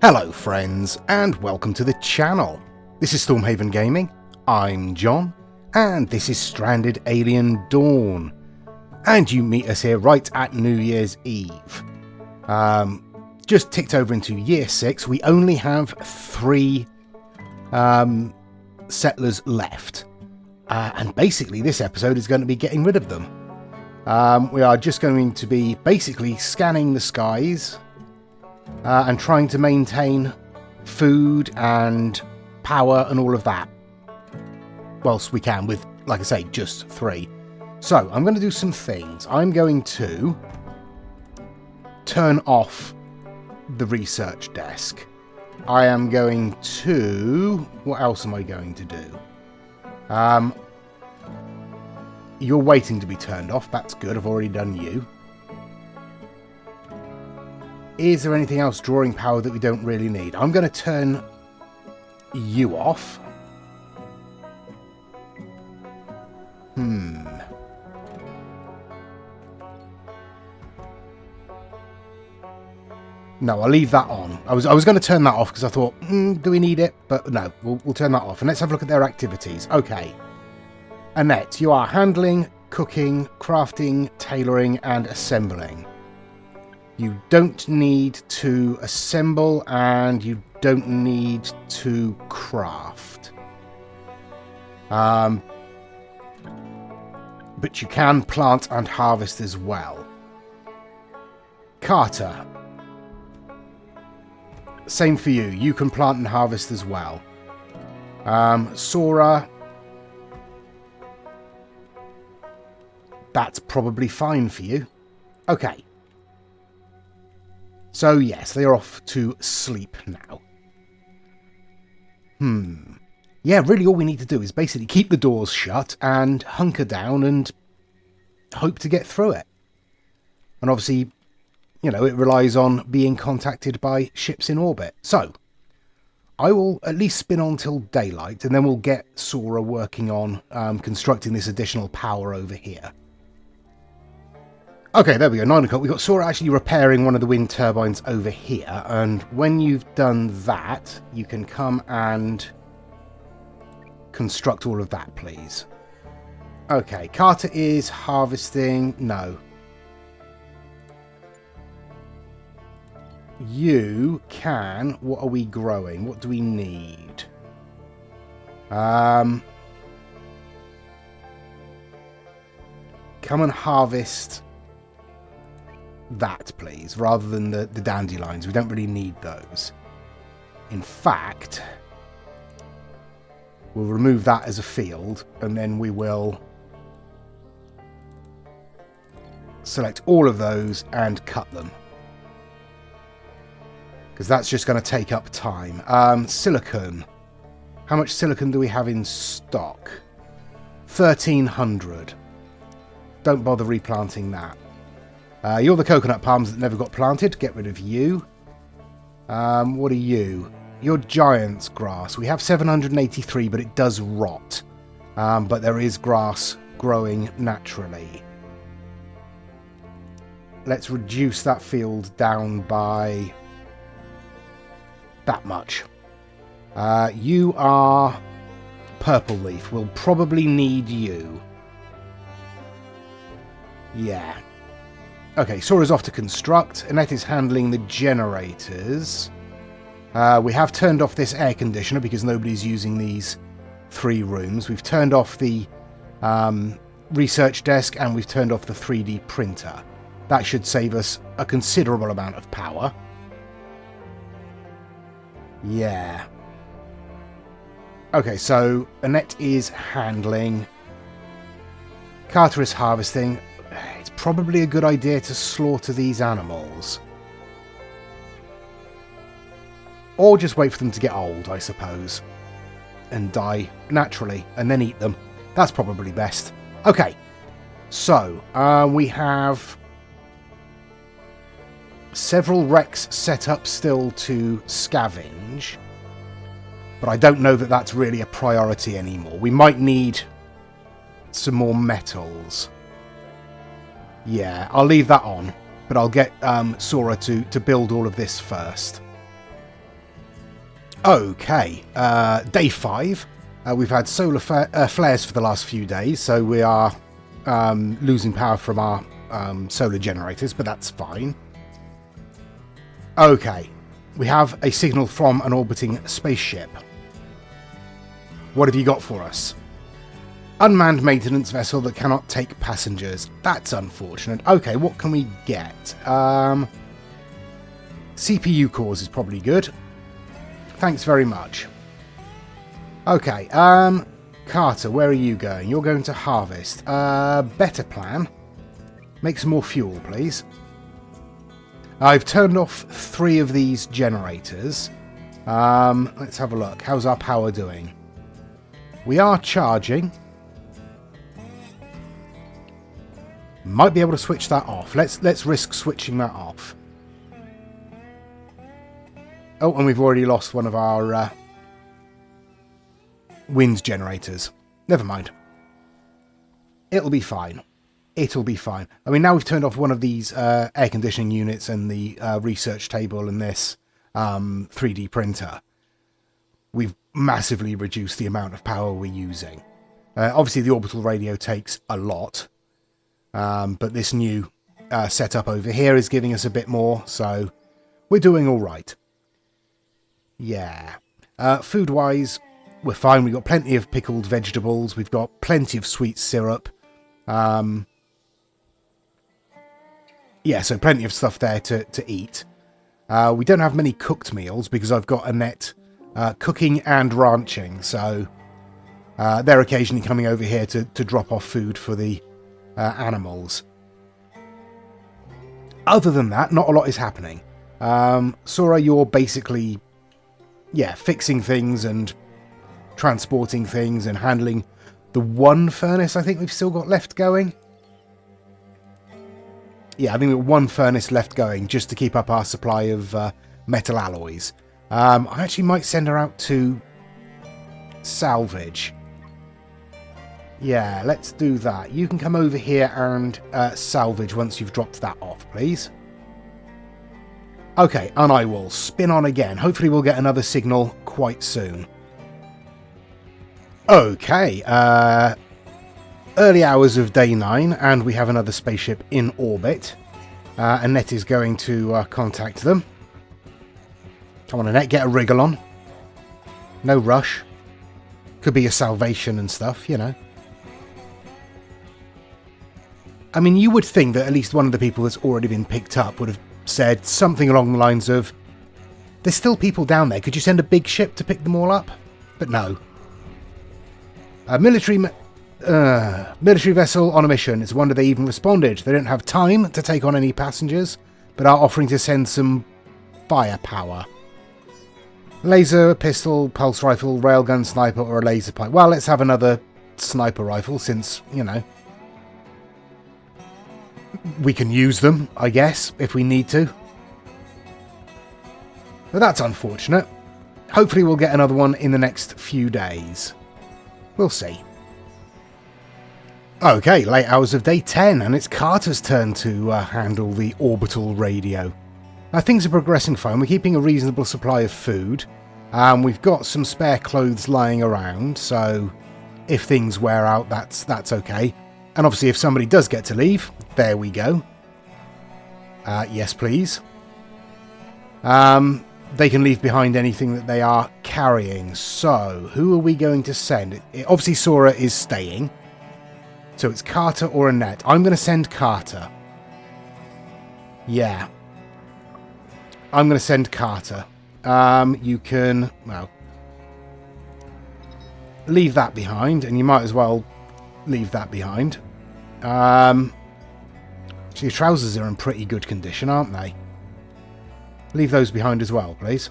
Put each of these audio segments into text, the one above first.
Hello friends, and welcome to the channel. This is Stormhaven Gaming, I'm John, and this is Stranded Alien Dawn. And you meet us here right at New Year's Eve. Just ticked over into year 6, we only have 3 settlers left. And basically this episode is going to be getting rid of them. We are just going to be basically scanning the skies, and trying to maintain food and power and all of that whilst we can with, like I say, just 3. So I'm going to do some things. I'm going to turn off the research desk. I am going to... What else am I going to do? You're waiting to be turned off. That's good. I've already done you. Is there anything else drawing power that we don't really need? I'm going to turn you off. No, I'll leave that on. I was going to turn that off because I thought, do we need it? But no, we'll turn that off. And let's have a look at their activities. Okay. Annette, you are handling, cooking, crafting, tailoring, and assembling. You don't need to assemble and you don't need to craft. But you can plant and harvest as well. Carter. Same for you. You can plant and harvest as well. Sora. That's probably fine for you. Okay. So yes, they are off to sleep now. Yeah, really all we need to do is basically keep the doors shut and hunker down and hope to get through it. And obviously, you know, it relies on being contacted by ships in orbit. So, I will at least spin on till daylight and then we'll get Sora working on constructing this additional power over here. Okay, there we go, 9 o'clock. We've got Sora actually repairing one of the wind turbines over here. And when you've done that, you can come and construct all of that, please. Okay, Carter is harvesting. No. You can... What are we growing? What do we need? Come and harvest... that, please, rather than the dandelions. We don't really need those. In fact, we'll remove that as a field, and then we will select all of those and cut them. Because that's just going to take up time. Silicon. How much silicon do we have in stock? 1,300. Don't bother replanting that. You're the coconut palms that never got planted. Get rid of you. What are you? You're giant's grass. We have 783, but it does rot. But there is grass growing naturally. Let's reduce that field down by that much. You are purple leaf. We'll probably need you. Yeah. Okay, Sora's off to construct. Annette is handling the generators. We have turned off this air conditioner because nobody's using these 3 rooms. We've turned off the research desk and we've turned off the 3D printer. That should save us a considerable amount of power. Yeah. Okay, so Annette is handling. Carter is harvesting. It's probably a good idea to slaughter these animals. Or just wait for them to get old, I suppose. And die naturally, and then eat them. That's probably best. Okay, so we have several wrecks set up still to scavenge. But I don't know that that's really a priority anymore. We might need some more metals. Yeah, I'll leave that on, but I'll get Sora to build all of this first. Okay, day 5. We've had solar flares for the last few days, so we are losing power from our solar generators, but that's fine. Okay, we have a signal from an orbiting spaceship. What have you got for us? Unmanned maintenance vessel that cannot take passengers. That's unfortunate. Okay, what can we get? CPU cores is probably good. Thanks very much. Okay, Carter, where are you going? You're going to harvest. Better plan. Make some more fuel, please. I've turned off 3 of these generators. Let's have a look. How's our power doing? We are charging. Might be able to switch that off. Let's risk switching that off. Oh, and we've already lost one of our wind generators. Never mind. It'll be fine. It'll be fine. I mean, now we've turned off one of these air conditioning units and the research table and this 3D printer. We've massively reduced the amount of power we're using. Obviously, the orbital radio takes a lot. But this new setup over here is giving us a bit more, so we're doing all right. Yeah. Food-wise, we're fine. We've got plenty of pickled vegetables. We've got plenty of sweet syrup. Yeah, so plenty of stuff there to eat. We don't have many cooked meals because I've got Annette cooking and ranching, so they're occasionally coming over here to drop off food for the animals. Other than that, not a lot is happening. Sora, you're basically, fixing things and transporting things and handling the one furnace I think we've still got left going. Yeah, I think we've got one furnace left going just to keep up our supply of metal alloys. I actually might send her out to salvage. Yeah, let's do that. You can come over here and salvage once you've dropped that off, please. Okay, and I will spin on again. Hopefully we'll get another signal quite soon. Okay, early hours of day 9, and we have another spaceship in orbit. Annette is going to contact them. Come on, Annette, get a wriggle on. No rush. Could be a salvation and stuff, you know. I mean, you would think that at least one of the people that's already been picked up would have said something along the lines of, there's still people down there, could you send a big ship to pick them all up? But no. Military vessel on a mission. It's a wonder they even responded. They don't have time to take on any passengers, but are offering to send some firepower. Laser, pistol, pulse rifle, railgun, sniper, or a laser pipe. Well, let's have another sniper rifle since, you know, we can use them, I guess, if we need to. But that's unfortunate. Hopefully we'll get another one in the next few days. We'll see. Okay, late hours of day 10, and it's Carter's turn to handle the orbital radio. Things are progressing fine. We're keeping a reasonable supply of food. We've got some spare clothes lying around, so if things wear out, that's okay. And obviously if somebody does get to leave, there we go. Yes, please. They can leave behind anything that they are carrying. So, who are we going to send? Obviously Sora is staying. So it's Carter or Annette. I'm going to send Carter. Yeah. I'm going to send Carter. You can, well, leave that behind, and you might as well leave that behind. Your trousers are in pretty good condition, aren't they? Leave those behind as well, please.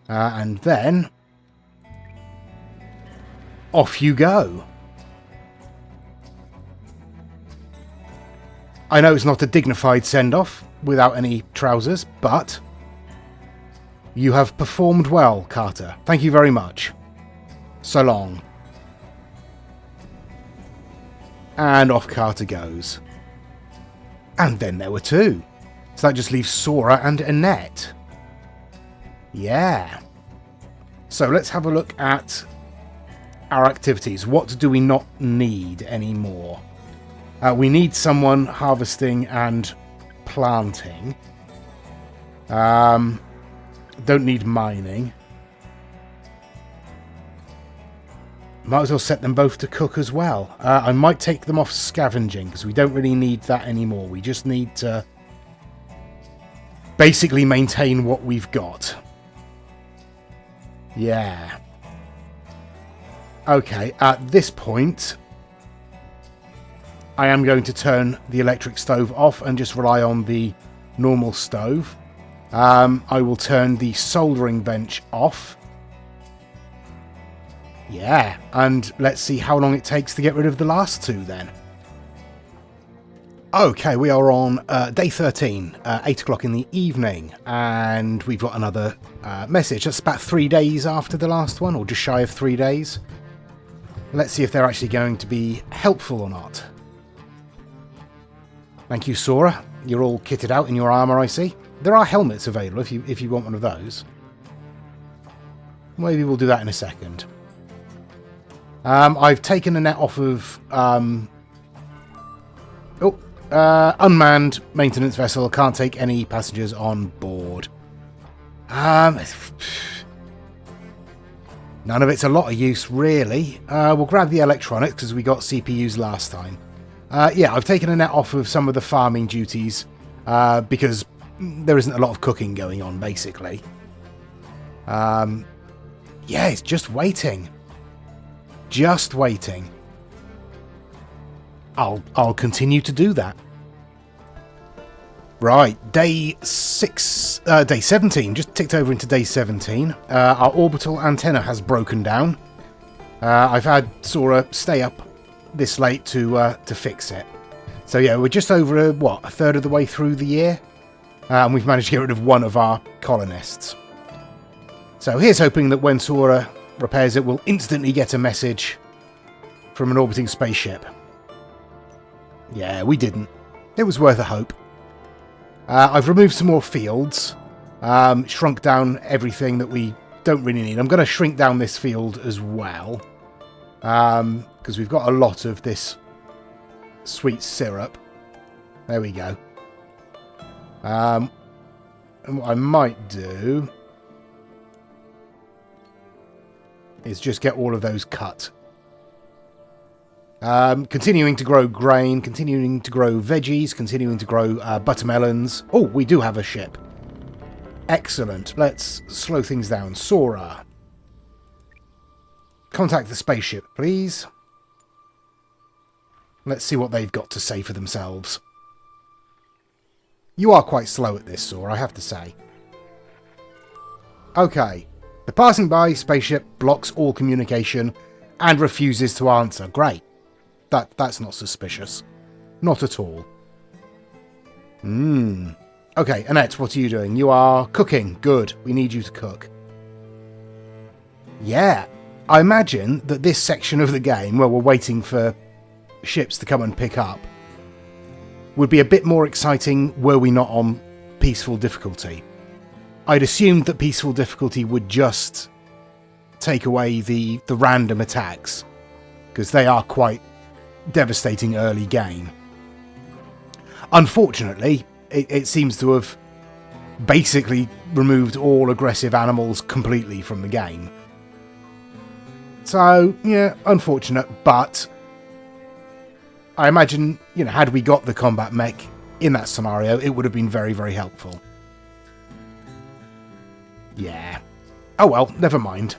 And then off you go. I know it's not a dignified send-off without any trousers, but you have performed well, Carter. Thank you very much. So long. And off Carter goes. And then there were 2. So that just leaves Sora and Annette. Yeah. So let's have a look at our activities. What do we not need anymore? We need someone harvesting and planting. Don't need mining. Might as well set them both to cook as well. I might take them off scavenging because we don't really need that anymore. We just need to basically maintain what we've got. Yeah. Okay, at this point, I am going to turn the electric stove off and just rely on the normal stove. I will turn the soldering bench off. Yeah, and let's see how long it takes to get rid of the last two then. Okay, we are on day 13, 8 o'clock in the evening, and we've got another message. That's about 3 days after the last one, or just shy of 3 days. Let's see if they're actually going to be helpful or not. Thank you, Sora. You're all kitted out in your armour, I see. There are helmets available if you want one of those. Maybe we'll do that in a second. I've taken the net off of unmanned maintenance vessel. Can't take any passengers on board. None of it's a lot of use, really. We'll grab the electronics because we got CPUs last time. Yeah, I've taken a net off of some of the farming duties because there isn't a lot of cooking going on, basically. Yeah, it's just waiting. Just waiting. I'll continue to do that. Right, day 17. Just ticked over into day 17. Our orbital antenna has broken down. I've had Sora stay up this late to fix it. So yeah, we're just over a third of the way through the year, and we've managed to get rid of one of our colonists. So here's hoping that when Sora repairs it, we'll instantly get a message from an orbiting spaceship. Yeah, we didn't. It was worth a hope. I've removed some more fields, shrunk down everything that we don't really need. I'm going to shrink down this field as well, because we've got a lot of this sweet syrup. There we go. And what I might do is just get all of those cut. Continuing to grow grain, continuing to grow veggies, continuing to grow buttermelons. Oh, we do have a ship. Excellent. Let's slow things down. Sora. Contact the spaceship, please. Let's see what they've got to say for themselves. You are quite slow at this, Sora, I have to say. Okay. The passing by spaceship blocks all communication and refuses to answer. Great. That's not suspicious. Not at all. Okay, Annette, what are you doing? You are cooking. Good. We need you to cook. Yeah. I imagine that this section of the game, where we're waiting for ships to come and pick up, would be a bit more exciting were we not on peaceful difficulty. I'd assumed that peaceful difficulty would just take away the random attacks, because they are quite devastating early game. Unfortunately, it seems to have basically removed all aggressive animals completely from the game. So, yeah, unfortunate, but I imagine, had we got the combat mech in that scenario, it would have been very, very helpful. Yeah. Oh well, never mind.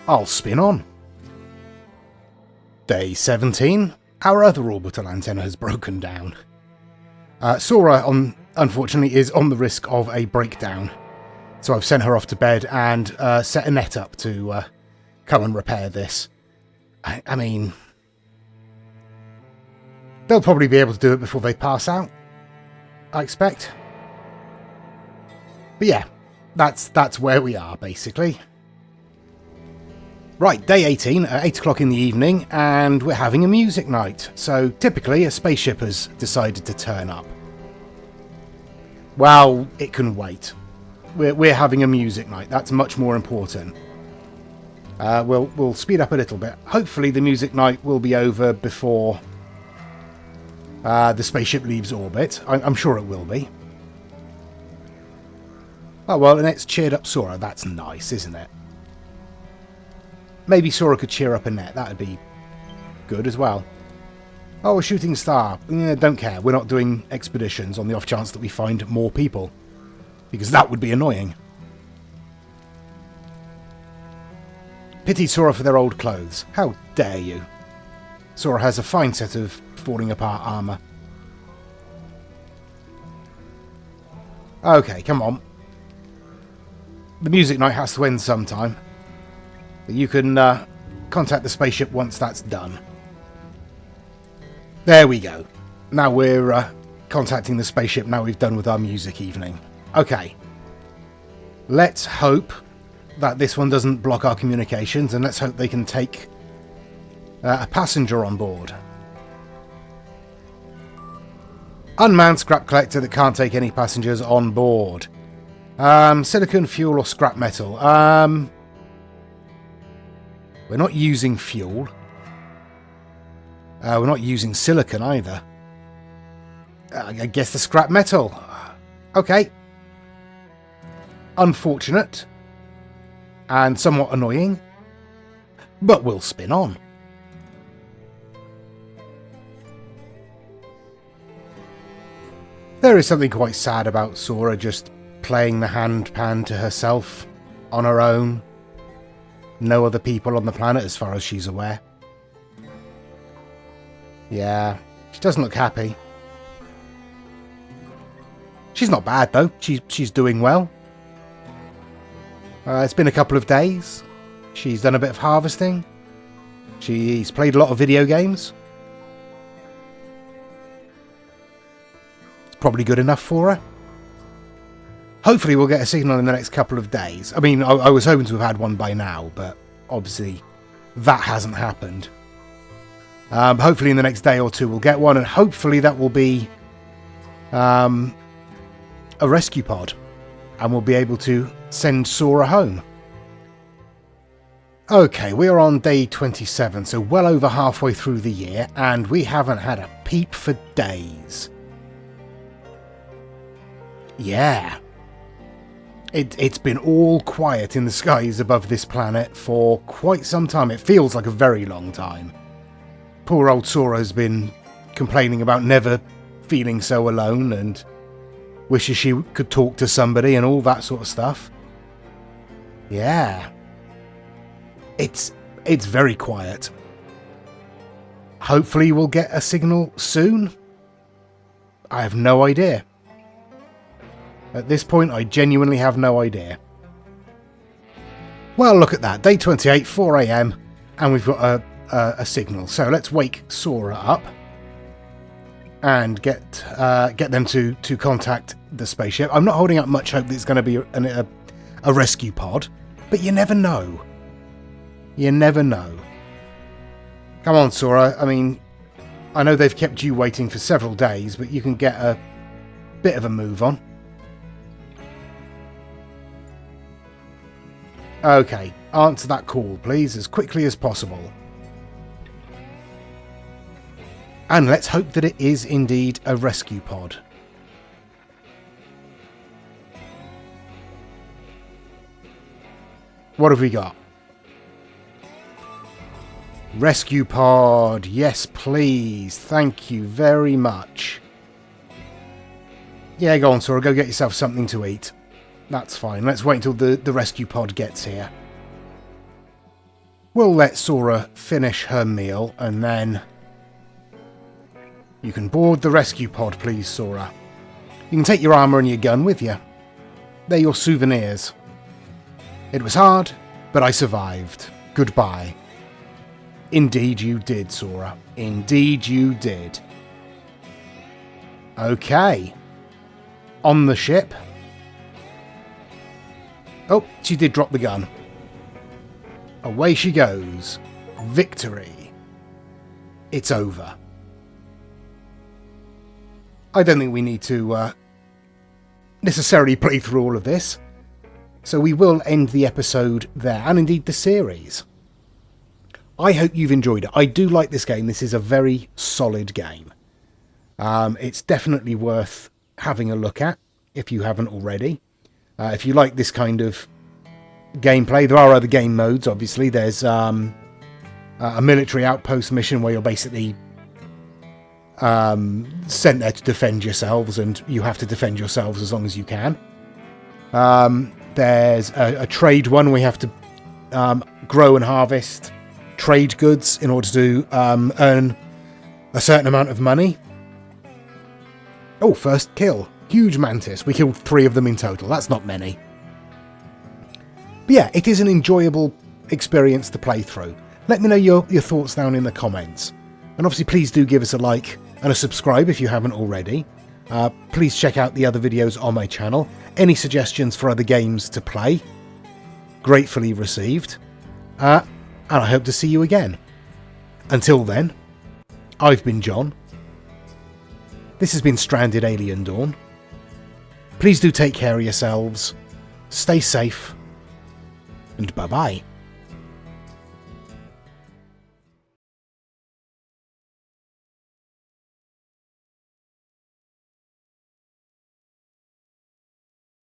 I'll spin on. Day 17. Our other orbital antenna has broken down. Sora, unfortunately, is on the risk of a breakdown. So I've sent her off to bed and set a net up to come and repair this. I mean, they'll probably be able to do it before they pass out, I expect. But yeah, that's where we are, basically. Right, day 18, 8 o'clock in the evening, and we're having a music night. So typically a spaceship has decided to turn up. Well, it can wait. We're having a music night. That's much more important. We'll speed up a little bit. Hopefully the music night will be over before the spaceship leaves orbit. I'm sure it will be. Oh, well, and it's cheered up Sora. That's nice, isn't it? Maybe Sora could cheer up Annette. That would be good as well. Oh, a shooting star. Don't care. We're not doing expeditions on the off chance that we find more people. Because that would be annoying. Pity Sora for their old clothes. How dare you? Sora has a fine set of falling apart armour. Okay, come on. The music night has to end sometime. You can contact the spaceship once that's done. There we go. Now we're contacting the spaceship now we've done with our music evening. Okay. Let's hope that this one doesn't block our communications, and let's hope they can take a passenger on board. Unmanned scrap collector that can't take any passengers on board. Silicon, fuel or scrap metal? We're not using fuel. We're not using silicon either. I guess the scrap metal. Okay. Unfortunate. And somewhat annoying. But we'll spin on. There is something quite sad about Sora just playing the handpan to herself on her own. No other people on the planet as far as she's aware. Yeah, she doesn't look happy. She's not bad though. She's doing well. It's been a couple of days. She's done a bit of harvesting. She's played a lot of video games. It's probably good enough for her. Hopefully we'll get a signal in the next couple of days. I mean, I was hoping to have had one by now, but obviously that hasn't happened. Hopefully in the next day or two we'll get one, and hopefully that will be a rescue pod, and we'll be able to send Sora home. Okay, we're on day 27, so well over halfway through the year, and we haven't had a peep for days. Yeah. It's been all quiet in the skies above this planet for quite some time. It feels like a very long time. Poor old Sora's been complaining about never feeling so alone and wishes she could talk to somebody and all that sort of stuff. Yeah. It's very quiet. Hopefully we'll get a signal soon. I have no idea. At this point, I genuinely have no idea. Well, look at that. Day 28, 4 AM, and we've got a signal. So let's wake Sora up and get them to contact the spaceship. I'm not holding up much hope that it's going to be a rescue pod, but you never know. You never know. Come on, Sora. I mean, I know they've kept you waiting for several days, but you can get a bit of a move on. Okay, answer that call, please, as quickly as possible. And let's hope that it is indeed a rescue pod. What have we got? Rescue pod, yes please, thank you very much. Yeah, go on Sora, go get yourself something to eat. That's fine. Let's wait until the rescue pod gets here. We'll let Sora finish her meal, and then you can board the rescue pod, please, Sora. You can take your armour and your gun with you. They're your souvenirs. It was hard, but I survived. Goodbye. Indeed you did, Sora. Indeed you did. Okay. On the ship. Oh, she did drop the gun. Away she goes. Victory. It's over. I don't think we need to necessarily play through all of this, so we will end the episode there, and indeed the series. I hope you've enjoyed it. I do like this game. This is a very solid game. It's definitely worth having a look at if you haven't already. If you like this kind of gameplay, there are other game modes, obviously. There's a military outpost mission where you're basically sent there to defend yourselves, and you have to defend yourselves as long as you can. There's a trade one where you have to grow and harvest trade goods in order to earn a certain amount of money. Oh, first kill. Huge mantis. We killed 3 of them in total. That's not many. But yeah, it is an enjoyable experience to play through. Let me know your thoughts down in the comments. And obviously please do give us a like and a subscribe if you haven't already. Please check out the other videos on my channel. Any suggestions for other games to play? Gratefully received. And I hope to see you again. Until then, I've been John. This has been Stranded Alien Dawn. Please do take care of yourselves, stay safe, and bye-bye.